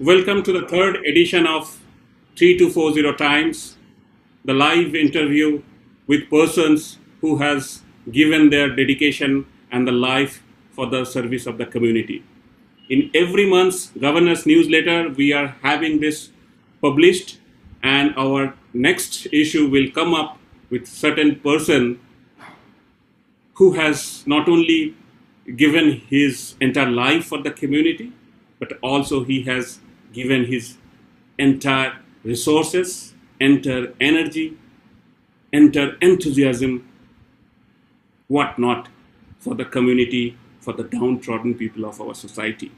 Welcome to the third edition of 3240 Times, the live interview with persons who has given their dedication and the life for the service of the community. In every month's governor's newsletter, we are having this published, and our next issue will come up with certain person who has not only given his entire life for the community, but also he has given his entire resources, entire energy, entire enthusiasm, whatnot, for the community, for the downtrodden people of our society.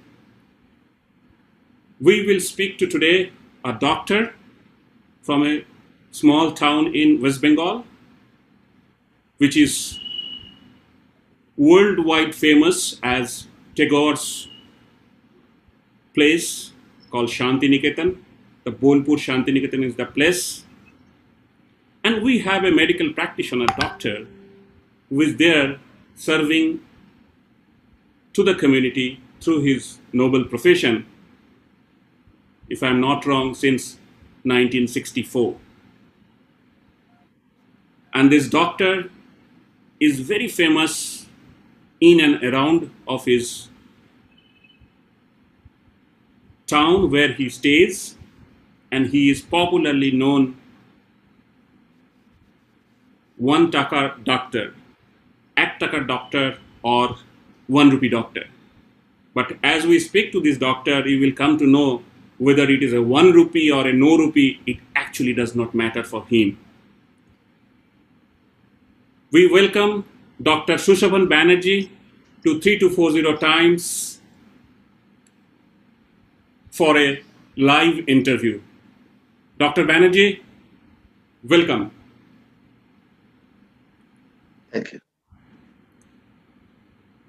We will speak to today a doctor from a small town in West Bengal, which is worldwide famous as Tagore's place called Shantiniketan. The Bolpur Shantiniketan is the place. And we have a medical practitioner, doctor, who is there serving to the community through his noble profession, if I'm not wrong, since 1964. And this doctor is very famous in and around of his town where he stays, and he is popularly known Ek Takar Daktar, Ek Takar Daktar, or 1 rupee doctor. But as we speak to this doctor, you will come to know whether it is a 1 rupee or a no rupee, it actually does not matter for him. We welcome Dr.Sushovan Banerjee to 3240 Times for a live interview. Dr. Banerjee, welcome. Thank you.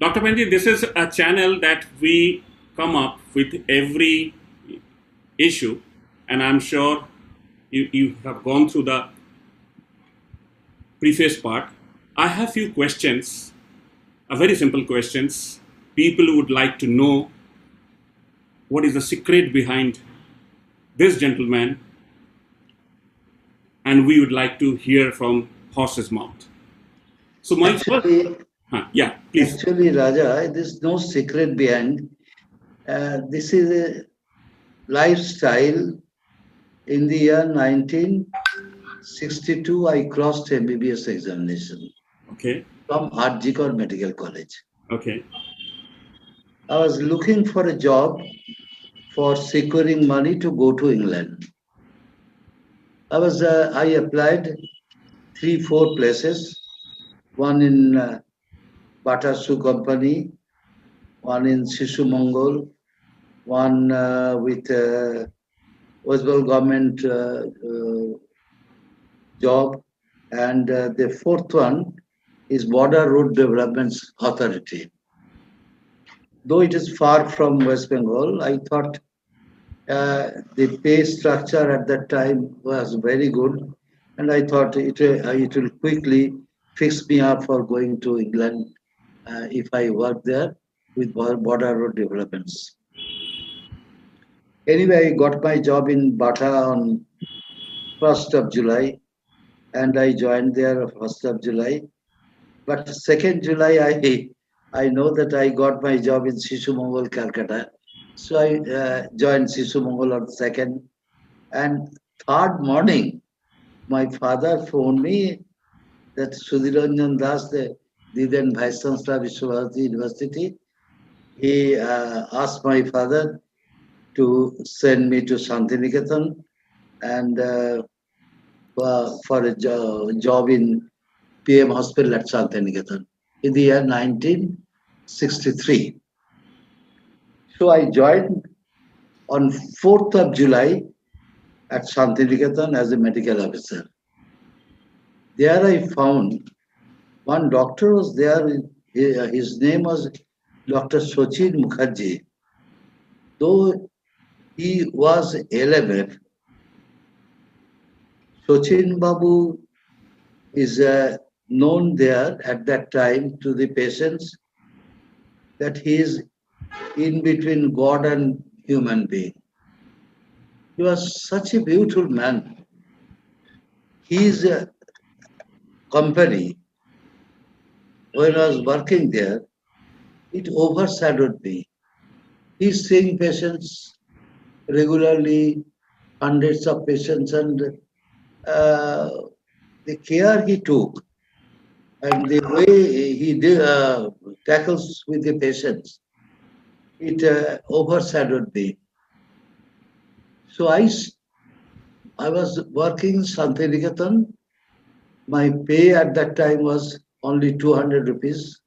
Dr. Banerjee, this is a channel that we come up with every issue, and I'm sure you have gone through the preface part. I have few questions, very simple questions. People would like to know what is the secret behind this gentleman, and we would like to hear from horse's mouth. So my Actually, yeah, please. Actually, Raja, there's no secret behind. This is a lifestyle. In the year 1962, I crossed MBBS examination. Okay. From Arjikor Medical College. Okay. I was looking for a job for securing money to go to England. I applied 3-4 places, one in Bata Shoe Company, one in Shishu Mongol, one with West Bengal government job, and the fourth one is Border Road Development Authority. Though it is far from West Bengal, I thought the pay structure at that time was very good, and I thought it will quickly fix me up for going to England if I work there with border road developments. Anyway, I got my job in Bata on 1st of July, and I joined there 1st of July. But 2nd July, I know that I got my job in Shishu Mongol, Calcutta. So I joined Shishu Mongol on 2nd. And 3rd morning, my father phoned me that Sudhiranjan Das, the then Vice Chancellor of Vishwabharati University, he asked my father to send me to Shantiniketan and for a job in PM Hospital at Shantiniketan in the year 1963. So I joined on 4th of July at Shantiniketan as a medical officer. There I found one doctor was there. His name was Dr. Sachin Mukherjee. Though he was LMF, Sachin Babu is known there at that time to the patients that he is in between God and human being. He was such a beautiful man. His company, when I was working there, it overshadowed me. He's seeing patients regularly, hundreds of patients, and uh, the care he took and the way he tackles with the patients, it overshadowed me. So I was working Santiniketan. My pay at that time was only 200 rupees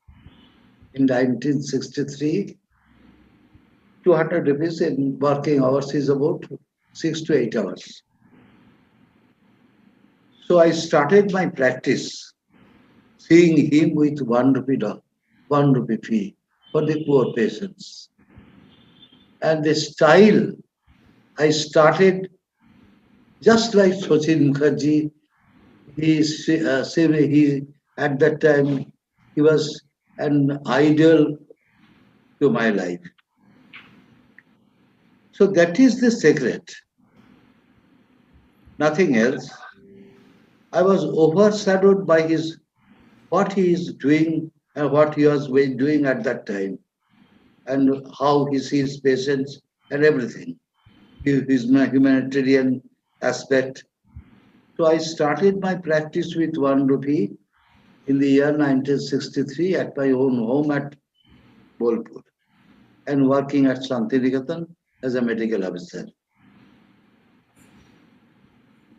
in 1963. 200 rupees in working hours is about 6 to 8 hours. So I started my practice seeing him with 1 rupee fee for the poor patients. And the style I started just like Sachin Mukherjee. He at that time he was an idol to my life. So that is the secret, nothing else. I was overshadowed by his what he is doing and what he was doing at that time, and how he sees patients and everything. His humanitarian aspect. So I started my practice with 1 rupee in the year 1963 at my own home at Bolpur and working at Santiniketan as a medical officer.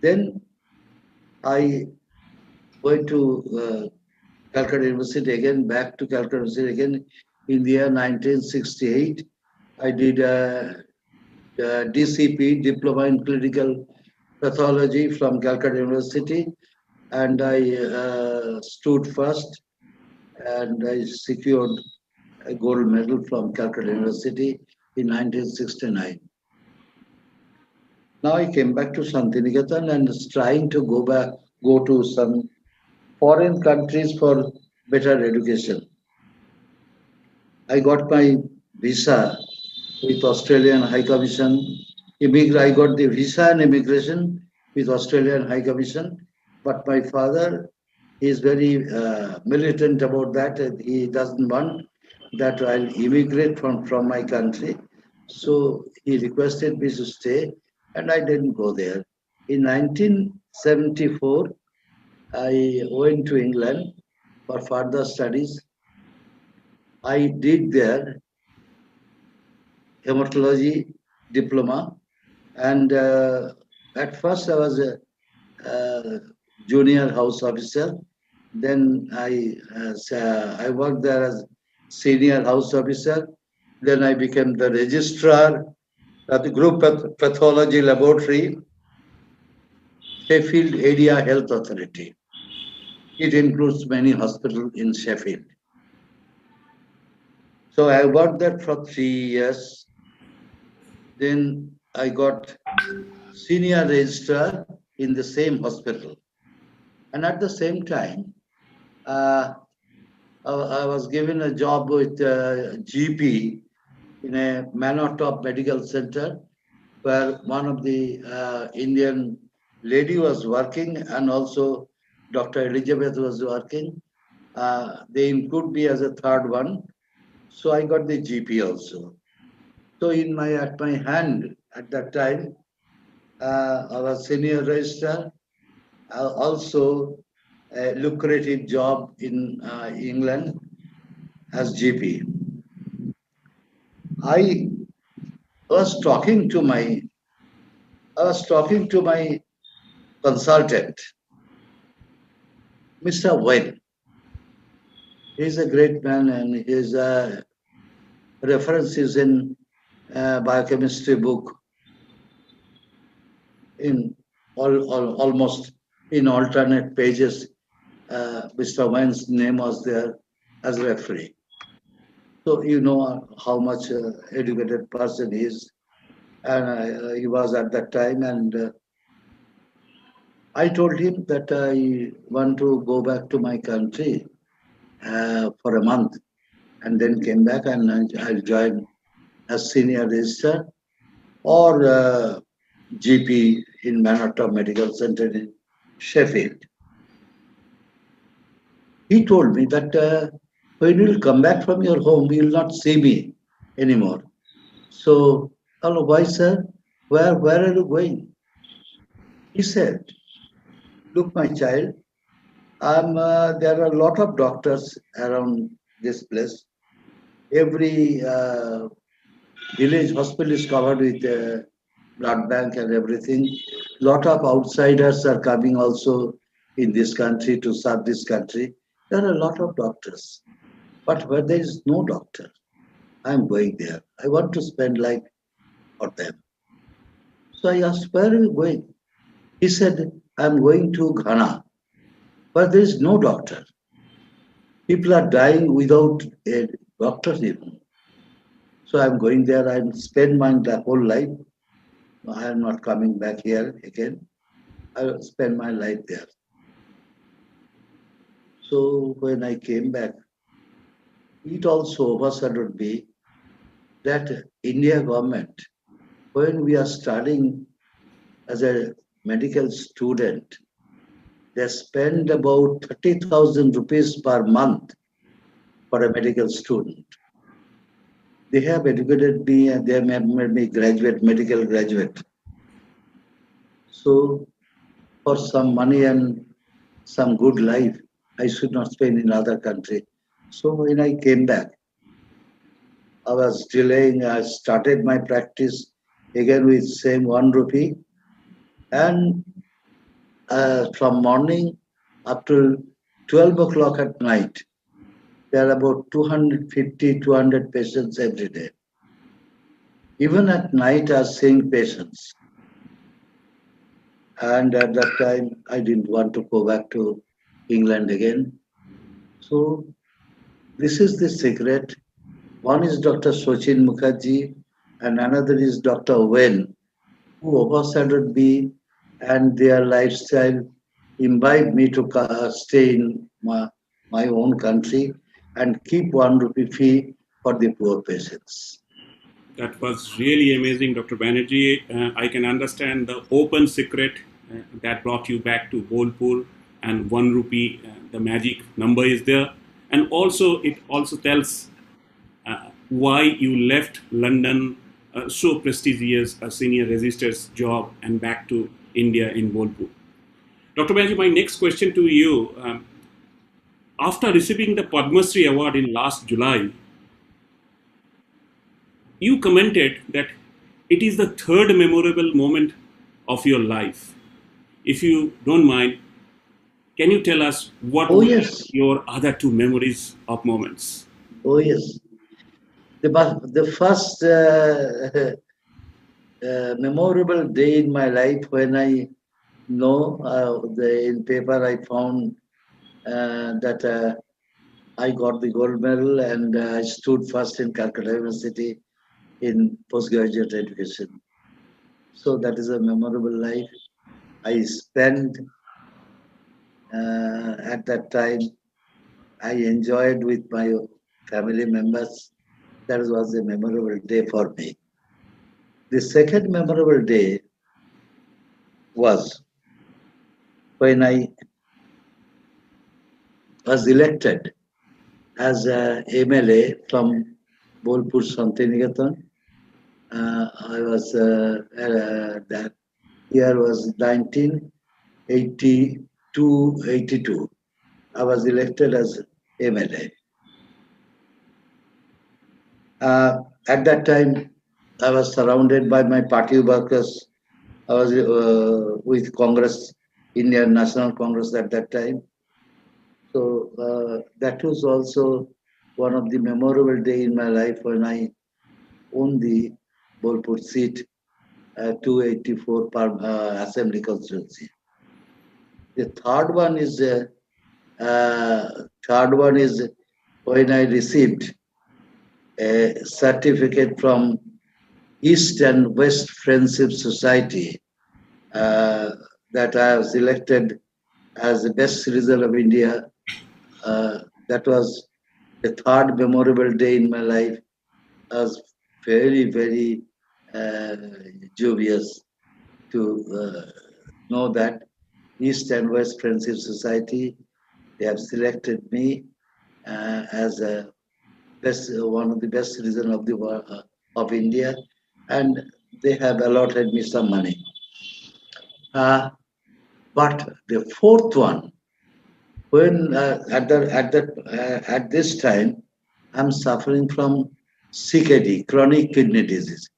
Then I went to Calcutta University again, back to Calcutta University again in the year 1968. I did a DCP, Diploma in Clinical Pathology from Calcutta University, and I stood first and I secured a gold medal from Calcutta University in 1969. Now I came back to Santiniketan and is trying to go to some foreign countries for better education. I got my visa with Australian High Commission. I got the visa and immigration with Australian High Commission, but my father is very militant about that. And he doesn't want that I'll immigrate from my country. So he requested me to stay, and I didn't go there. In 1974, I went to England for further studies. I did there hematology diploma, and at first I was a junior house officer. Then I worked there as senior house officer. Then I became the registrar at the group pathology laboratory, Sheffield Area Health Authority. It includes many hospitals in Sheffield. So I worked there for 3 years. Then I got senior registrar in the same hospital. And at the same time, I was given a job with GP in a Manor Medical Center, where one of the Indian lady was working, and also Dr. Elizabeth was working. They include me as a third one. So I got the GP also. So at my hand at that time, I was senior registrar, also a lucrative job in England as GP. I was talking to my consultant, Mr. Wen. He's a great man, and his references in biochemistry book in almost in alternate pages. Mr. Wen's name was there as referee. So you know how much educated person he is, and he was at that time. And I told him that I want to go back to my country for a month, and then came back, and I'll join as senior registrar or GP in Manhattan Medical Center in Sheffield. He told me that when you will come back from your home, you will not see me anymore. So, hello, why, sir? Where are you going? He said, look, my child, there are a lot of doctors around this place. Every village hospital is covered with blood bank and everything. Lot of outsiders are coming also in this country to serve this country. There are a lot of doctors. But where there is no doctor, I'm going there. I want to spend life for them. So I asked, where are you going? He said, I'm going to Ghana, where there is no doctor. People are dying without a doctor even. So I'm going there and spend my whole life. I am not coming back here again. I will spend my life there. So when I came back, it also overshadowed me that India government, when we are studying as a medical student, they spend about 30,000 rupees per month for a medical student. They have educated me and they have made me graduate, medical graduate. So for some money and some good life, I should not spend in other country. So when I came back, I was delaying. I started my practice again with same 1 rupee, and from morning up till 12 o'clock at night, there are about 250, 200 patients every day. Even at night, I was seeing patients. And at that time, I didn't want to go back to England again. So this is the secret. One is Dr. Sachin Mukherjee, and another is Dr. Wen, who overshadowed me, and their lifestyle imbibed me to stay in my own country and keep 1 rupee fee for the poor patients. That was really amazing, Dr. Banerjee. I can understand the open secret that brought you back to Bolpur, and 1 rupee, the magic number is there. And also, it also tells why you left London, so prestigious a senior registrar's job, and back to India in Bolpur. Dr. Banerjee, my next question to you. After receiving the Padma Shri award in last July, you commented that it is the third memorable moment of your life. If you don't mind, can you tell us what Oh, were yes. your other two memories of moments? Oh, yes. The first memorable day in my life when I know in paper I found that I got the gold medal and I stood first in Calcutta University in postgraduate education. So that is a memorable life. I spent at that time, I enjoyed with my family members. That was a memorable day for me. The second memorable day was when I was elected as a MLA from Bolpur Shantiniketan. I was that year was 1982. I was elected as MLA. At that time, I was surrounded by my party workers. I was with Congress, Indian National Congress at that time. So that was also one of the memorable day in my life when I won the Bolpur seat, 284 Assembly constituency. The third one is when I received a certificate from East and West Friendship Society that I was elected as the best citizen of India. That was the third memorable day in my life. I was very, very dubious. to know that East and West Friendship Society, they have selected me as a one of the best citizens of the of India, and they have allotted me some money. But the fourth one, when at this time, I'm suffering from CKD, chronic kidney disease.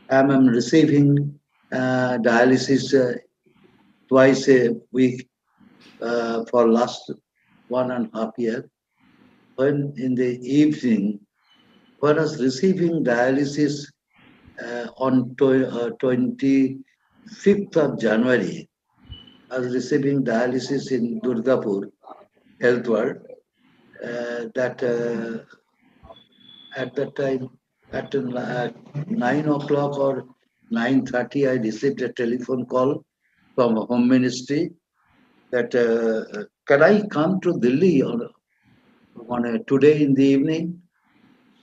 I'm receiving dialysis twice a week for last 1.5 years. When in the evening, when I was receiving dialysis on 25th of January, I was receiving dialysis in Durgapur Health World. That at that time, at 9 o'clock or 9:30, I received a telephone call from Home Ministry that can I come to Delhi on today in the evening?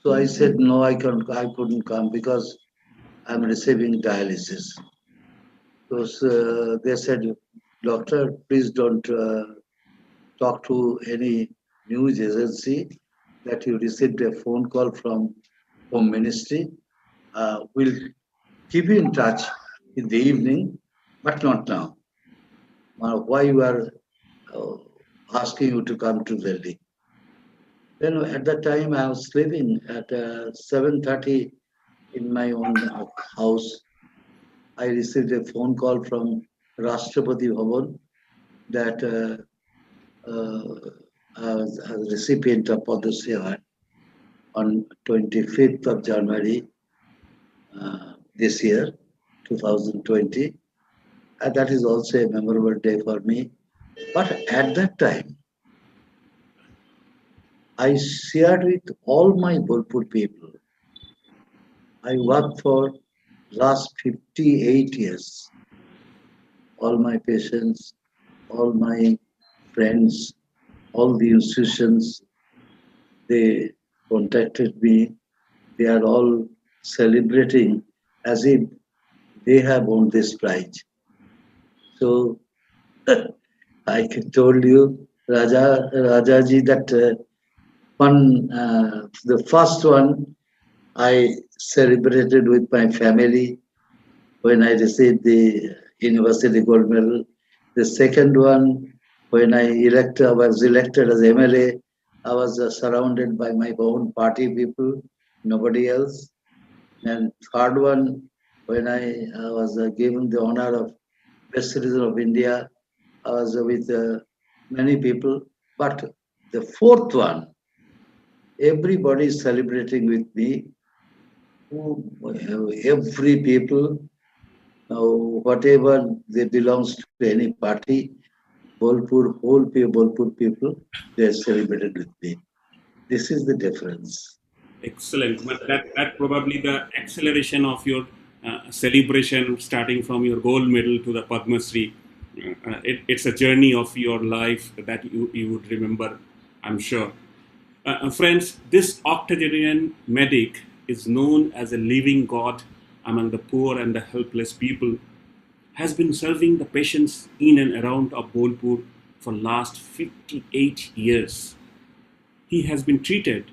So I said no, I couldn't come because I'm receiving dialysis. So they said, doctor, please don't talk to any news agency that you received a phone call from Home Ministry. We'll keep you in touch in the evening, but not now. Why you are asking you to come to Delhi? Then at that time I was sleeping at 7:30 in my own house. I received a phone call from Rashtrapati Bhavan that I was a recipient of Padma Shri Award on 25th of January this year, 2020. And that is also a memorable day for me. But at that time, I shared with all my Bolpur people. I worked for last 58 years. All my patients, all my friends, all the institutions, they contacted me. They are all celebrating as if they have won this prize. So I told you, Rajaji, that the first one I celebrated with my family when I received the University Gold Medal. The second one, when I was elected as MLA, I was surrounded by my own party people, nobody else. And third one, when I was given the honor of Best Citizen of India, I was with many people. But the fourth one, everybody is celebrating with me. Every people, whatever they belongs to any party, Bolpur people, they are celebrated with me. This is the difference. Excellent. But that probably the acceleration of your celebration, starting from your gold medal to the Padma Shri, it's a journey of your life that you would remember, I'm sure. Friends, this octogenarian medic is known as a living God among the poor and the helpless people, has been serving the patients in and around of Bolpur for last 58 years. He has been treated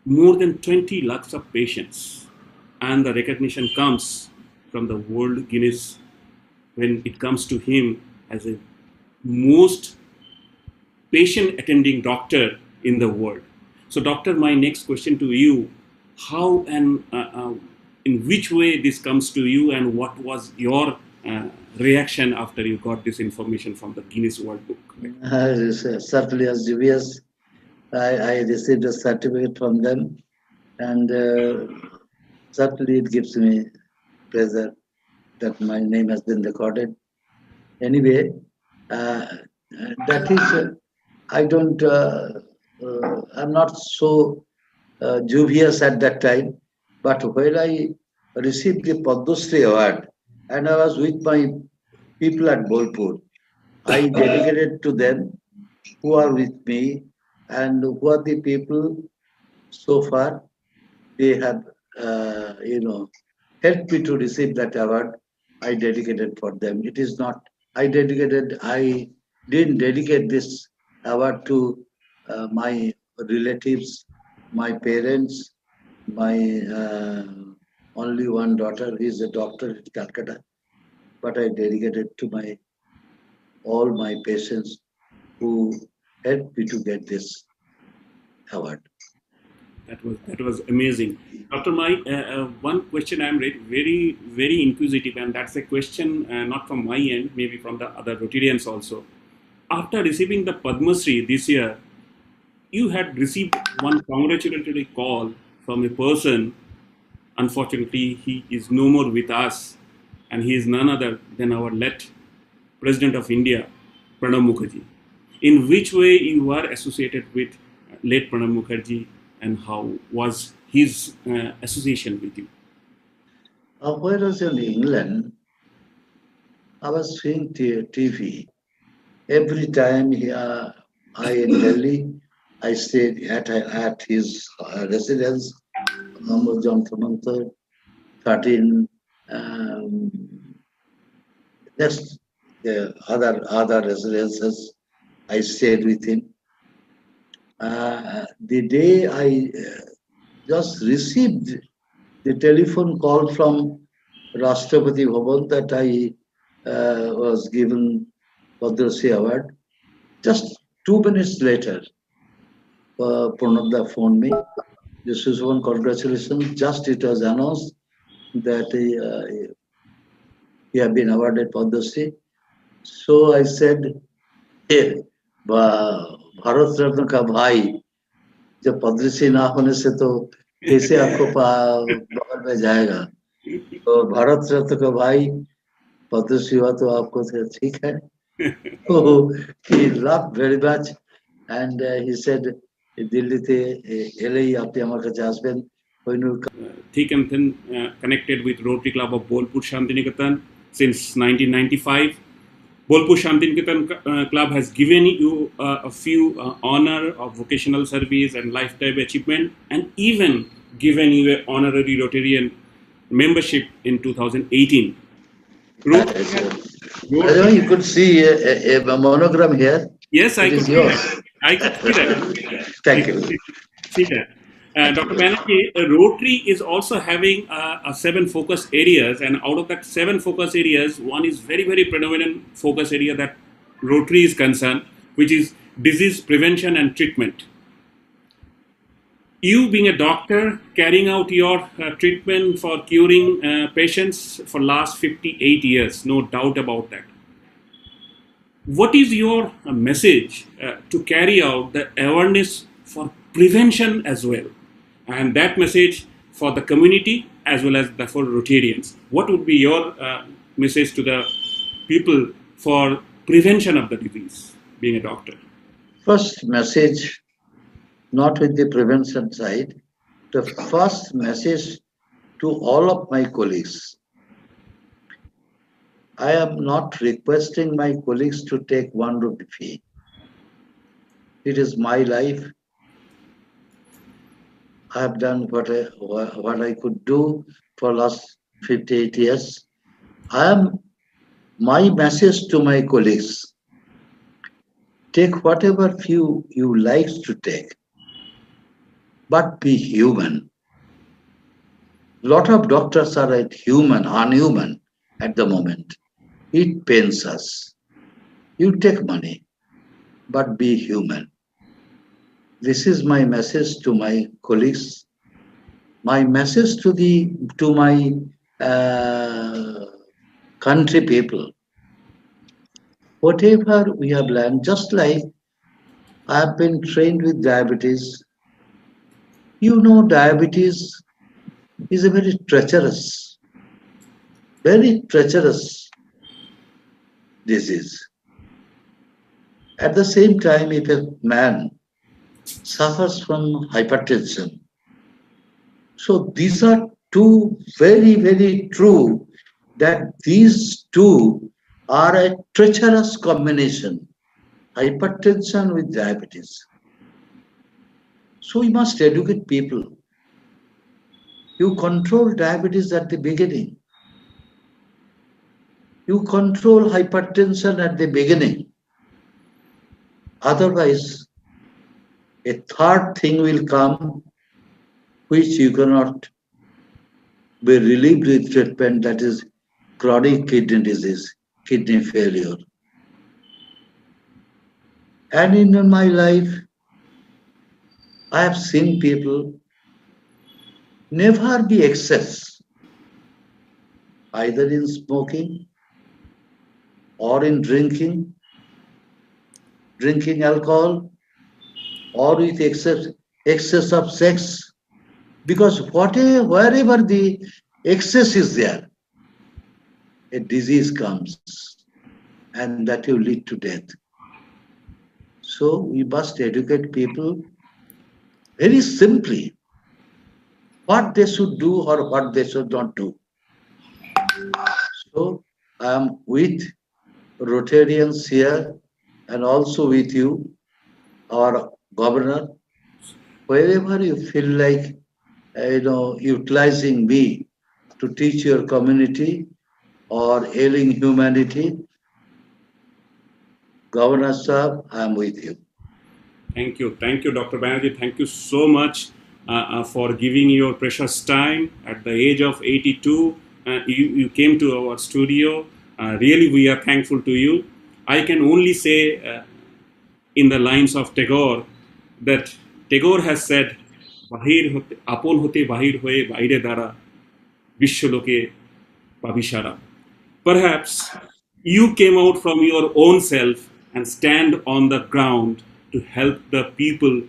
more than 20 lakhs of patients, and the recognition comes from the World Guinness when it comes to him as a most patient attending doctor in the world. So, doctor, my next question to you: how and in which way this comes to you, and what was your reaction after you got this information from the Guinness World Book? Certainly, as dubious, I received a certificate from them, and certainly it gives me pleasure that my name has been recorded. Anyway, that is, I don't, I'm not so dubious at that time, but when I received the Padma Shri Award, and I was with my people at Bolpur, I dedicated to them who are with me and who are the people so far they have, helped me to receive that award. I dedicated for them. It is not, I didn't dedicate this award to my relatives, my parents, my only one daughter who is a doctor in Calcutta, but I dedicated to all my patients who helped me to get this award. That was amazing, Dr. Mai. One question I'm very inquisitive, and that's a question not from my end, maybe from the other Rotarians also. After receiving the Padma Shri this year, you had received one congratulatory call from a person. Unfortunately, he is no more with us, and he is none other than our late President of India, Pranab Mukherjee. In which way you were associated with late Pranab Mukherjee, and how was his association with you? When I was in England, I was seeing TV. Every time I in Delhi, I stayed at his residence, Muhammad John Samantar, 13. Um, Next, the other residences, I stayed with him. The day I just received the telephone call from Rashtrapati Bhavan that I was given Padma Shri Award, just 2 minutes later, Pranabda phoned me. This is one congratulations. Just it was announced that he have been awarded Padma Shri. So I said, "Hey, Bharat Ratna का भाई जब पद्मश्री ना होने से तो कैसे आपको बगल में जाएगा तो भारत रत्न का भाई पद्मश्री हुआ तो आपको तो ठीक है so he laughed very much and he said দিল্লিতে এলেই আপনি আমার কাছে আসবেন Thick and thin, connected with Rotary Club of Bolpur Shantiniketan since 1995. Bolpur Shantiniketan Club has given you a few honor of vocational service and lifetime achievement, and even given you an honorary Rotarian membership in 2018. You could see a monogram here. Yes, I could see that. I could see that. Thank you. See that. Dr. Banerjee, Rotary is also having 7 focus areas, and out of that 7 focus areas, one is very predominant focus area that Rotary is concerned, which is disease prevention and treatment. You being a doctor, carrying out your treatment for curing patients for last 58 years, no doubt about that. What is your message to carry out the awareness for prevention as well? And that message for the community as well as for Rotarians. What would be your message to the people for prevention of the disease, being a doctor? First message, not with the prevention side, the first message to all of my colleagues. I am not requesting my colleagues to take 1 rupee fee. It is my life. I have done what I could do for last 58 years. My message to my colleagues, take whatever few you like to take, but be human. Lot of doctors are unhuman at the moment. It pains us. You take money, but be human. This is my message to my colleagues. My message to my country people. Whatever we have learned, just like I have been trained with diabetes. You know, diabetes is a very treacherous disease. At the same time, if a man suffers from hypertension, so these are two very true, that these two are a treacherous combination, hypertension with diabetes. So we must educate people. You control diabetes at the beginning. You control hypertension at the beginning. Otherwise, a third thing will come which you cannot be relieved with treatment, that is chronic kidney disease, kidney failure. And in my life, I have seen people never be excess, either in smoking or in drinking alcohol, or with excess of sex. Because wherever the excess is there, a disease comes, and that will lead to death. So we must educate people very simply what they should do or what they should not do. So I am with Rotarians here and also with you, our governor. Wherever you feel like utilizing me to teach your community or ailing humanity, Governor Saab, I am with you. Thank you, Dr. Banerjee. Thank you so much for giving your precious time at the age of 82. You came to our studio. Really, we are thankful to you. I can only say, in the lines of Tagore, that Tagore has said, "Apon hote bahir hoye baire dara, vishwaloke pabishara." Perhaps you came out from your own self and stand on the ground to help the people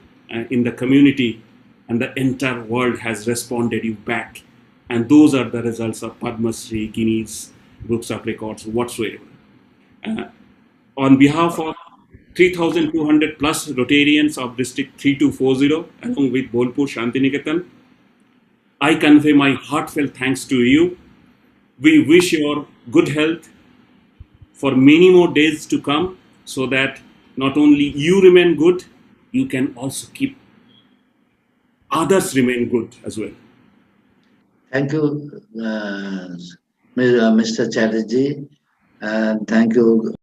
in the community, and the entire world has responded you back. And those are the results of Padma Shri, Guinness, books of records, whatsoever. Uh, on behalf of 3,200 plus Rotarians of District 3240, along with Bolpur Shantiniketan, I convey my heartfelt thanks to you. We wish your good health for many more days to come, so that not only you remain good, you can also keep others remain good as well. Thank you, Mr. Chatterjee, and thank you,